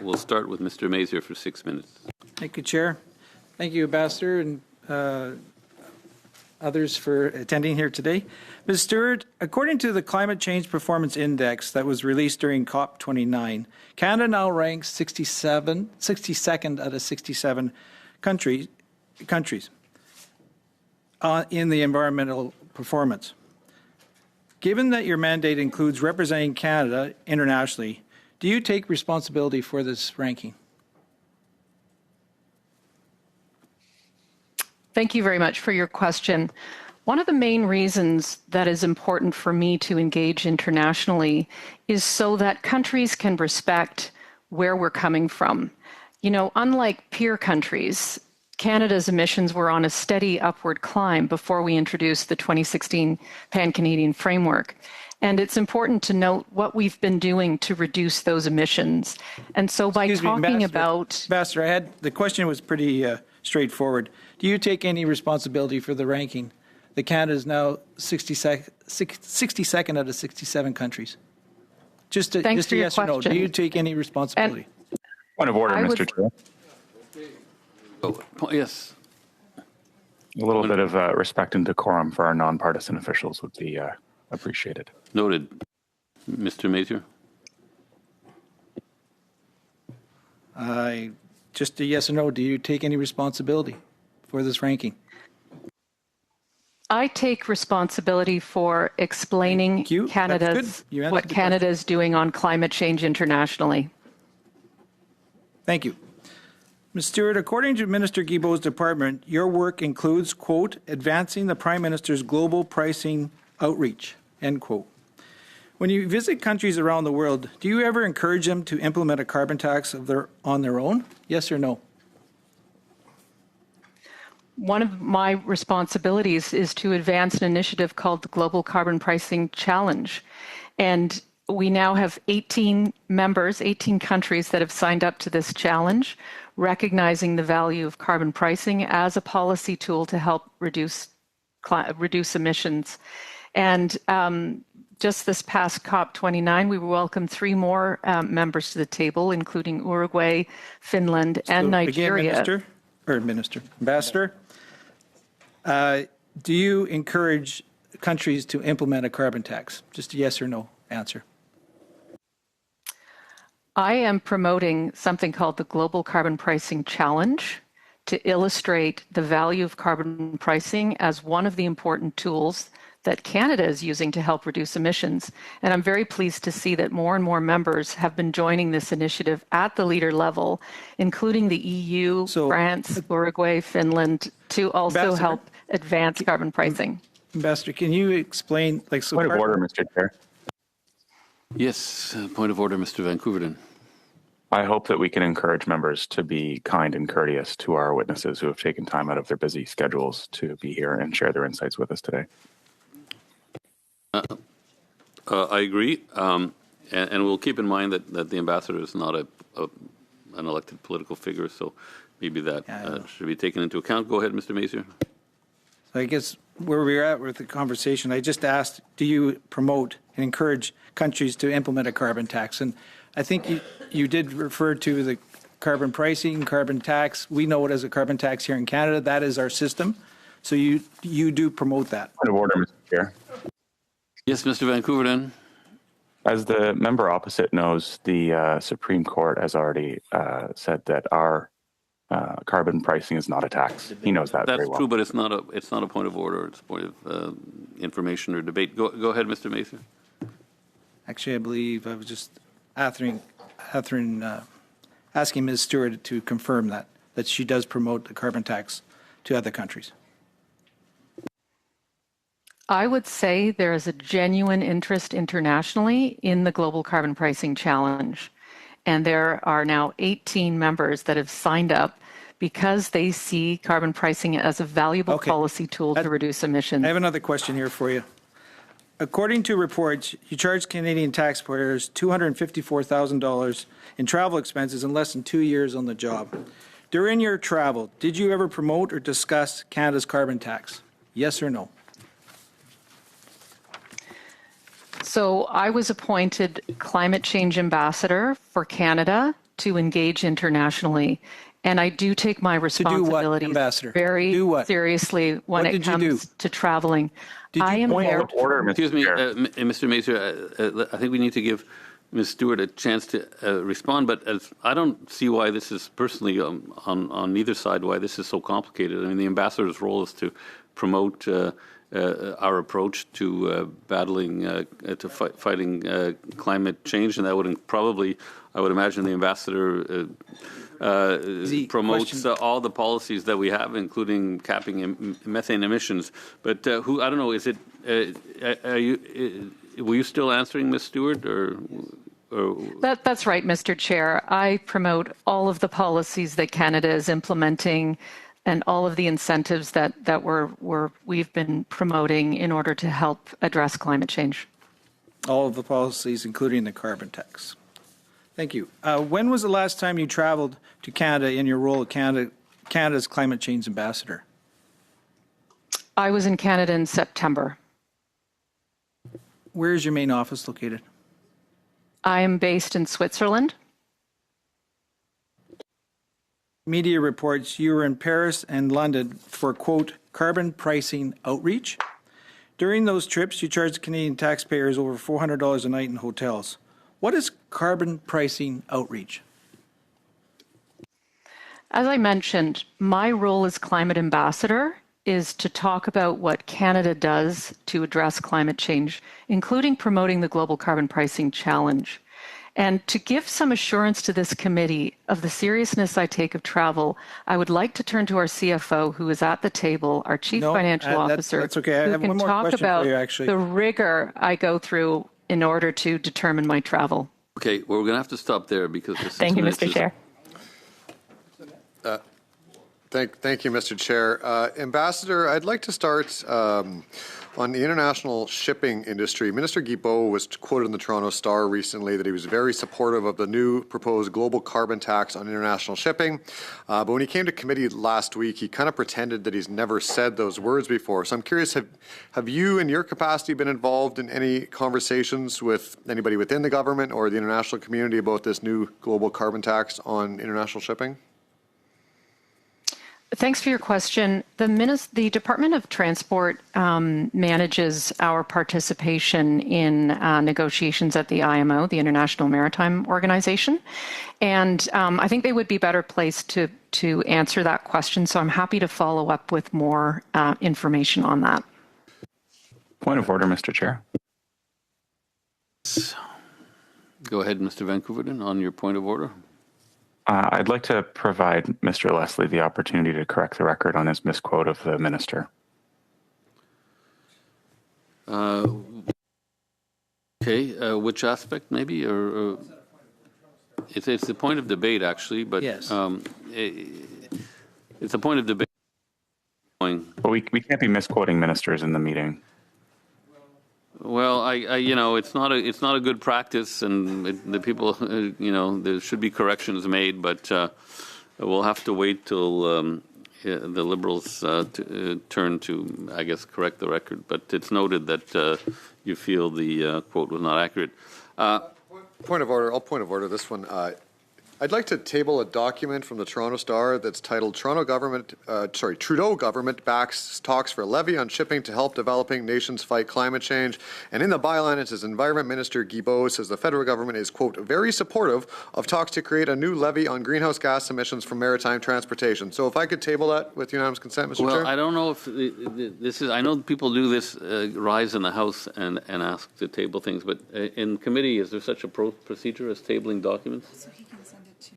we'll start with Mr. Mazier for 6 minutes. Thank you, Chair. Thank you, Ambassador, and others for attending here today. Ms. Stewart, according to the Climate Change Performance Index that was released during COP29, Canada now ranks 62nd out of 67 countries in the environmental performance. Given that your mandate includes representing Canada internationally, do you take responsibility for this ranking? Thank you very much for your question. One of the main reasons that is important for me to engage internationally is so that countries can respect where we're coming from. You know, unlike peer countries, Canada's emissions were on a steady upward climb before we introduced the 2016 Pan-Canadian Framework. And it's important to note what we've been doing to reduce those emissions. And so by talking about... Ambassador, the question was pretty straightforward. Do you take any responsibility for the ranking? The Canada is now 62nd out of 67 countries. Just a yes or no. Do you take any responsibility? Point of order, Mr. Chair. Oh, yes. A little bit of respect and decorum for our nonpartisan officials would be appreciated. Noted. Mr. Mazier? Just a yes or no. Do you take any responsibility for this ranking? I take responsibility for explaining what Canada is doing on climate change internationally. Thank you. Ms. Stewart, according to Minister Guilbeault's department, your work includes, quote, advancing the Prime Minister's global pricing outreach, end quote. When you visit countries around the world, do you ever encourage them to implement a carbon tax on their own? Yes or no? One of my responsibilities is to advance an initiative called the Global Carbon Pricing Challenge. And we now have 18 members, 18 countries that have signed up to this challenge, recognizing the value of carbon pricing as a policy tool to help reduce emissions. And just this past COP29, we welcomed 3 more members to the table, including Uruguay, Finland, and Nigeria. Again, Ambassador, do you encourage countries to implement a carbon tax? Just a yes or no answer. I am promoting something called the Global Carbon Pricing Challenge to illustrate the value of carbon pricing as one of the important tools that Canada is using to help reduce emissions. And I'm very pleased to see that more and more members have been joining this initiative at the leader level, including the EU, France, Uruguay, Finland, to also help advance carbon pricing. Ambassador, can you explain? Point of order, Mr. Chair. Yes, point of order, Mr. Van Koeverden. I hope that we can encourage members to be kind and courteous to our witnesses who have taken time out of their busy schedules to be here and share their insights with us today. I agree, and we'll keep in mind that the ambassador is not an elected political figure, so maybe that should be taken into account. Go ahead, Mr. Mazier. So I guess where we're at with the conversation, I just asked, do you promote and encourage countries to implement a carbon tax? And I think you did refer to the carbon pricing, carbon tax. We know it as a carbon tax here in Canada. That is our system. So you do promote that. Point of order, Mr. Chair. Yes, Mr. Van Koeverden. As the member opposite knows, the Supreme Court has already said that our carbon pricing is not a tax. He knows that very well. That's true, but it's not a point of order. It's a point of information or debate. Go ahead, Mr. Mason. Actually, I believe I was just asking Ms. Stewart to confirm that she does promote the carbon tax to other countries. I would say there is a genuine interest internationally in the Global Carbon Pricing Challenge. And there are now 18 members that have signed up because they see carbon pricing as a valuable policy tool to reduce emissions. I have another question here for you. According to reports, you charged Canadian taxpayers $254,000 in travel expenses in less than 2 years on the job. During your travel, did you ever promote or discuss Canada's carbon tax? Yes or no? So I was appointed climate change ambassador for Canada to engage internationally. And I do take my do what, responsibilities Ambassador? very Do what? seriously when What it did you do? comes to traveling. Did you I am Point there. of order, Mr. Excuse me, Chair. Mr. Mazur, I think we need to give Ms. Stewart a chance to respond, but I don't see why this is personally on neither side, why this is so complicated. I mean, the ambassador's role is to promote our approach to fighting climate change, and that would probably, I would imagine, the ambassador promotes all the policies that we have, including capping methane emissions. But I don't know, is it? Were you still answering, Ms. Stewart, or? That's right, Mr. Chair. I promote all of the policies that Canada is implementing and all of the incentives that we've been promoting in order to help address climate change. All of the policies, including the carbon tax. Thank you. When was the last time you traveled to Canada in your role as Canada's climate change ambassador? I was in Canada in September. Where is your main office located? I am based in Switzerland. Media reports you were in Paris and London for, quote, carbon pricing outreach. During those trips, you charged Canadian taxpayers over $400 a night in hotels. What is carbon pricing outreach? As I mentioned, my role as climate ambassador is to talk about what Canada does to address climate change, including promoting the Global Carbon Pricing Challenge. And to give some assurance to this committee of the seriousness I take of travel, I would like to turn to our CFO, who is at the table, our Chief Financial Officer, that's okay. I who have can one more talk question about for you, actually. the rigor I go through in order to determine my travel. Okay, well, we're going to have to stop there because the 6 Thank you, minutes Mr. is- Chair. Thank you, Mr. Chair. Ambassador, I'd like to start on the international shipping industry. Minister Guilbeault was quoted in the Toronto Star recently that he was very supportive of the new proposed global carbon tax on international shipping. But when he came to committee last week, he kind of pretended that he's never said those words before. So I'm curious, have you in your capacity been involved in any conversations with anybody within the government or the international community about this new global carbon tax on international shipping? Thanks for your question. The Department of Transport manages our participation in negotiations at the IMO, the International Maritime Organization, and I think they would be better placed to answer that question. So I'm happy to follow up with more information on that. Point of order, Mr. Chair. Go ahead, Mr. Vancouverden, on your point of order. I'd like to provide Mr. Leslie the opportunity to correct the record on his misquote of the minister. Okay, which aspect maybe, or it's the point of debate actually, but Yes. It's a point of debate. But we can't be misquoting ministers in the meeting. Well, it's not a good practice, and the people, there should be corrections made, but we'll have to wait till the Liberals turn to, I guess, correct the record. But it's noted that you feel the quote was not accurate. Point of order. I'll point of order this one. I'd like to table a document from the Toronto Star that's titled Trudeau government backs talks for a levy on shipping to help developing nations fight climate change. And in the byline, it says Environment Minister Guilbeault says the federal government is, quote, very supportive of talks to create a new levy on greenhouse gas emissions from maritime transportation. So if I could table that with unanimous consent, Mr. Chair. Well, I don't know if this is, I know people do this, rise in the House and ask to table things, but in committee, is there such a procedure as tabling documents? So he can send it to.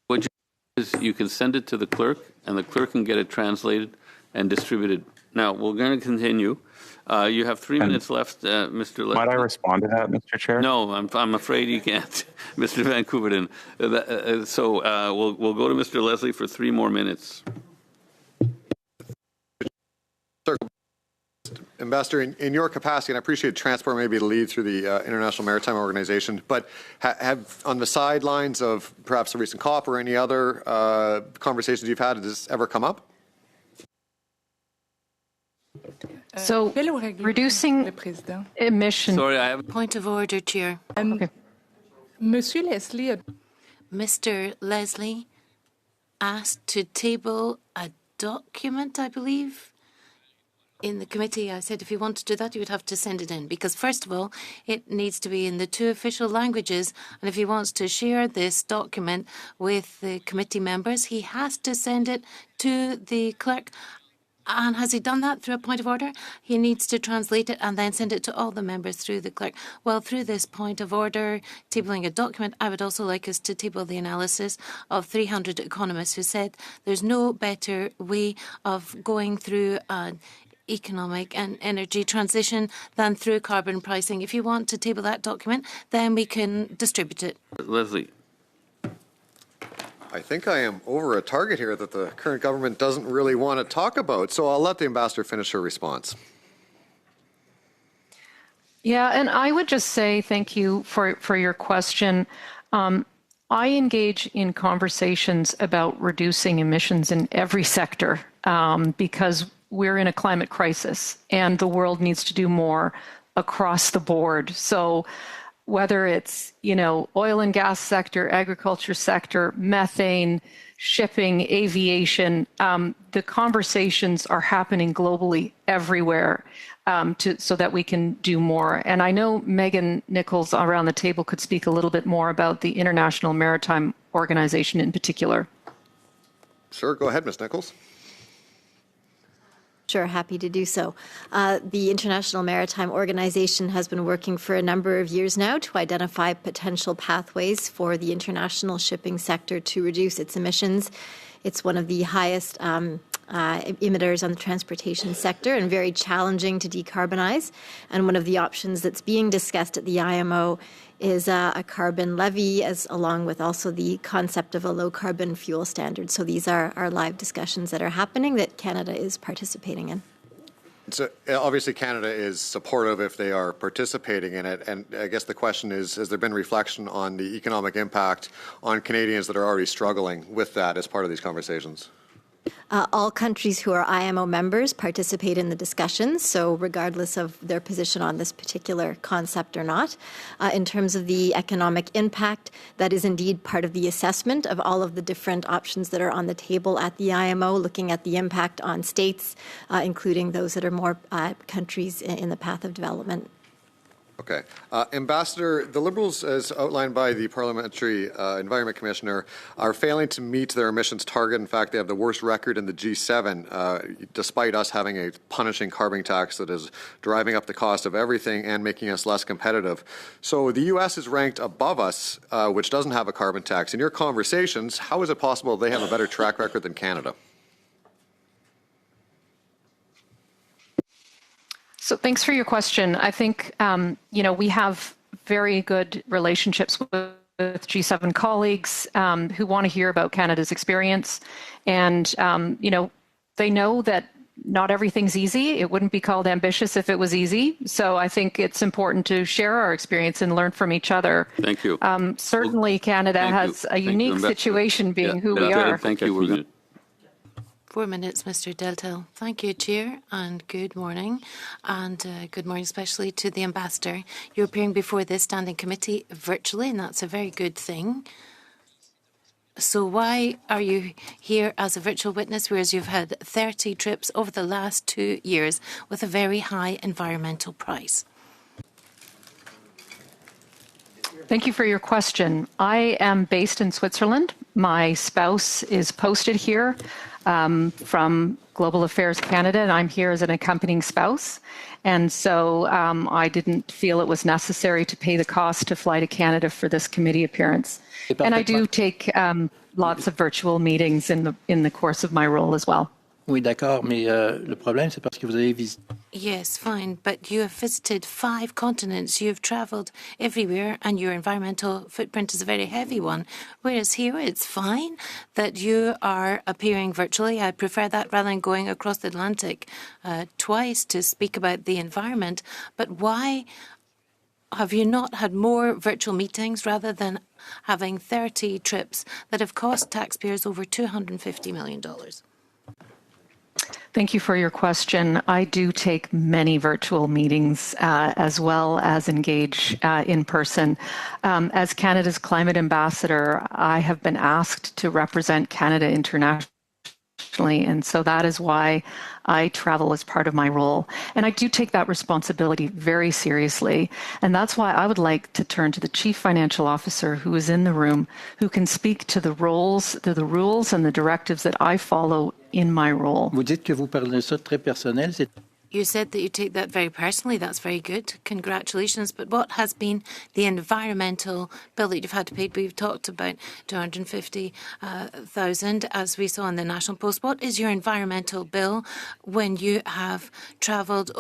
What you can send it to the clerk, and the clerk can get it translated and distributed. Now, we're going to continue. You have 3 minutes left, Mr. Leslie. Might I respond to that, Mr. Chair? No, I'm afraid you can't, Mr. Vancouverden. So we'll go to Mr. Leslie for 3 more minutes. Ambassador, in your capacity, and I appreciate transport may be the lead through the International Maritime Organization, but have on the sidelines of perhaps the recent COP or any other conversations you've had, has this ever come up? So reducing emissions. Sorry, I have. Point of order, Chair. Monsieur Leslie, Mr. Leslie asked to table a document, I believe. In the committee, I said if you want to do that, you would have to send it in because, first of all, it needs to be in the 2 official languages. And if he wants to share this document with the committee members, he has to send it to the clerk. And has he done that through a point of order? He needs to translate it and then send it to all the members through the clerk. Well, through this point of order, tabling a document, I would also like us to table the analysis of 300 economists who said there's no better way of going through an economic and energy transition than through carbon pricing. If you want to table that document, then we can distribute it. Leslie. I think I am over a target here that the current government doesn't really want to talk about, so I'll let the ambassador finish her response. Yeah, and I would just say thank you for your question. I engage in conversations about reducing emissions in every sector because we're in a climate crisis and the world needs to do more across the board. So whether it's, oil and gas sector, agriculture sector, methane, shipping, aviation, the conversations are happening globally everywhere so that we can do more. And I know Megan Nichols around the table could speak a little bit more about the International Maritime Organization in particular. Sure, go ahead, Ms. Nichols. Sure, happy to do so. The International Maritime Organization has been working for a number of years now to identify potential pathways for the international shipping sector to reduce its emissions. It's one of the highest emitters on the transportation sector and very challenging to decarbonize. And one of the options that's being discussed at the IMO is a carbon levy, along with also the concept of a low-carbon fuel standard. So these are live discussions that are happening that Canada is participating in. So obviously Canada is supportive if they are participating in it, and I guess the question is, has there been reflection on the economic impact on Canadians that are already struggling with that as part of these conversations? All countries who are IMO members participate in the discussions, so regardless of their position on this particular concept or not. In terms of the economic impact, that is indeed part of the assessment of all of the different options that are on the table at the IMO, looking at the impact on states, including those that are more countries in the path of development. Okay. Ambassador, the Liberals, as outlined by the Parliamentary Environment Commissioner, are failing to meet their emissions target. In fact, they have the worst record in the G7, despite us having a punishing carbon tax that is driving up the cost of everything and making us less competitive. So the U.S. is ranked above us, which doesn't have a carbon tax. In your conversations, how is it possible they have a better track record than Canada? So thanks for your question. I think, we have very good relationships with G7 colleagues who want to hear about Canada's experience. And, they know that not everything's easy. It wouldn't be called ambitious if it was easy. So I think it's important to share our experience and learn from each other. Thank you. Certainly, Canada has a unique situation being who we are. Thank you. We're going 4 minutes, Mr. Deltel. Thank you, Chair, and good morning. And good morning especially to the Ambassador. You're appearing before this standing committee virtually, and that's a very good thing. So why are you here as a virtual witness, whereas you've had 30 trips over the last 2 years with a very high environmental price? Thank you for your question. I am based in Switzerland. My spouse is posted here from Global Affairs Canada, and I'm here as an accompanying spouse. And so I didn't feel it was necessary to pay the cost to fly to Canada for this committee appearance. And I do take lots of virtual meetings in the course of my role as well. Oui, d'accord, mais le problème, c'est parce que vous avez visité. Yes, fine, but you have visited 5 continents, you've travelled everywhere, and your environmental footprint is a very heavy one. Whereas here, it's fine that you are appearing virtually. I prefer that rather than going across the Atlantic twice to speak about the environment. But why have you not had more virtual meetings rather than having 30 trips that have cost taxpayers over $250 million? Thank you for your question. I do take many virtual meetings as well as engage in person. As Canada's climate ambassador, I have been asked to represent Canada internationally, and so that is why I travel as part of my role. And I do take that responsibility very seriously. And that's why I would like to turn to the Chief Financial Officer who is in the room, who can speak to the rules and the directives that I follow in my role. Vous dites que vous parlez de ça très personnel. You said that you take that very personally. That's very good. Congratulations. But what has been the environmental bill that you've had to pay? We've talked about 250,000, as we saw in the National Post. What is your environmental bill when you have travelled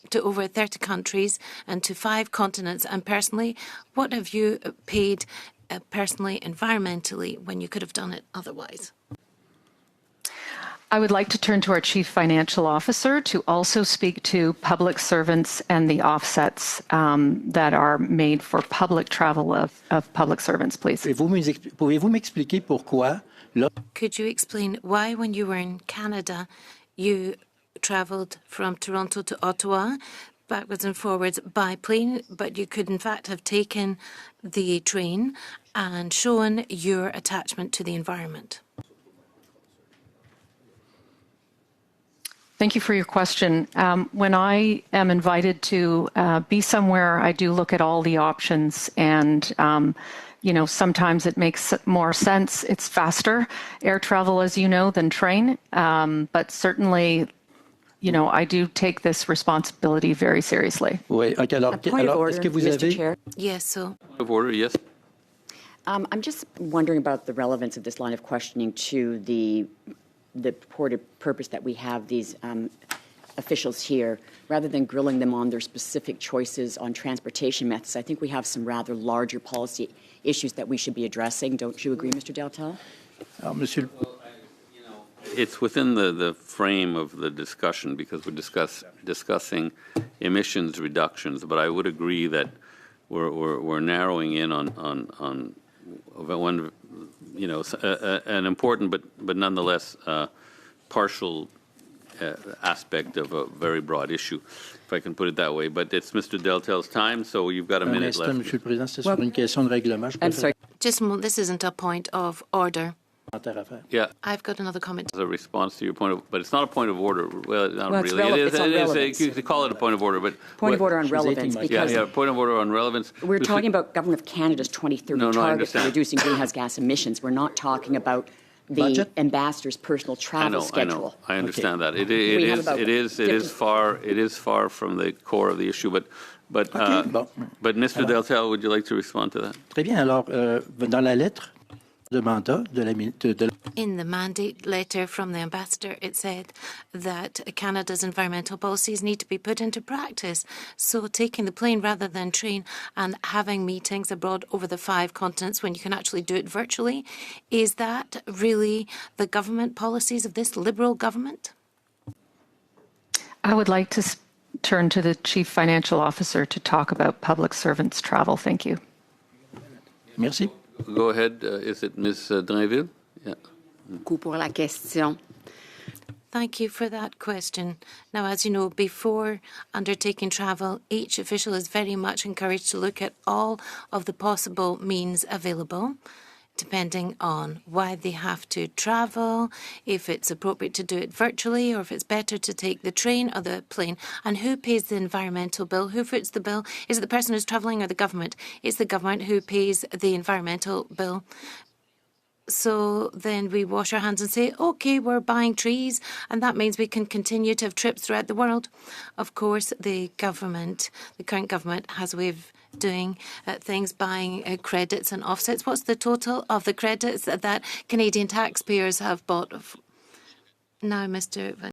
to over 30 countries and to 5 continents? And personally, what have you paid personally, environmentally, when you could have done it otherwise? I would like to turn to our Chief Financial Officer to also speak to public servants and the offsets that are made for public travel of public servants, please. Pouvez-vous m'expliquer pourquoi, Could you explain why, when you were in Canada, you travelled from Toronto to Ottawa backwards and forwards by plane, but you could in fact have taken the train and shown your attachment to the environment? Thank you for your question. When I am invited to be somewhere, I do look at all the options, and sometimes it makes more sense. It's faster air travel, as you know, than train. But certainly, I do take this responsibility very seriously. Oui, alors, Point of order, est-ce que vous Mr. avez... Chair. Yes, so Point of order, yes. I'm just wondering about the relevance of this line of questioning to the purported purpose that we have these officials here, rather than grilling them on their specific choices on transportation methods. I think we have some rather larger policy issues that we should be addressing. Don't you agree, Mr. Deltel? Alors, monsieur... It's within the frame of the discussion because we're discussing emissions reductions, but I would agree that we're narrowing in on one, an important but nonetheless partial aspect of a very broad issue, if I can put it that way. But it's Mr. Deltel's time, so you've got a minute left. Monsieur le Président, c'est sur une question de règlement. I'm sorry. just a moment, this isn't a point of order. Yeah, I've got another comment. as a response to your point of, but it's not a point of order. Well, not Well, it's really. it's on relevance. You could call it a point of order, but Point of what- order on relevance, Yeah, because point of order on relevance. we're talking about Government of Canada's 2030 No, I target for understand. reducing greenhouse gas emissions. We're not talking about the Budget? ambassador's personal travel schedule. I understand that. It We have is, about it is 50 far from the core of the issue, but Bon. Mr. Deltel, would you like to respond to that? Très bien. Alors, dans la lettre de mandat de In the mandate letter from the ambassador, it said that Canada's environmental policies need to be put into practice. So taking the plane rather than train and having meetings abroad over the 5 continents when you can actually do it virtually, is that really the government policies of this Liberal government? I would like to turn to the Chief Financial Officer to talk about public servants' travel. Thank you. Merci. Go ahead. Is it Ms. Drainville? Yeah. Pour la question. Thank you for that question. Now, as you know, before undertaking travel, each official is very much encouraged to look at all of the possible means available, depending on why they have to travel, if it's appropriate to do it virtually, or if it's better to take the train or the plane, and who pays the environmental bill, who foots the bill. Is it the person who's travelling or the government? It's the government who pays the environmental bill. So then we wash our hands and say, OK, we're buying trees, and that means we can continue to have trips throughout the world. Of course, the government, the current government, has a way of doing things, buying credits and offsets. What's the total of the credits that Canadian taxpayers have bought? Now, Mr. Van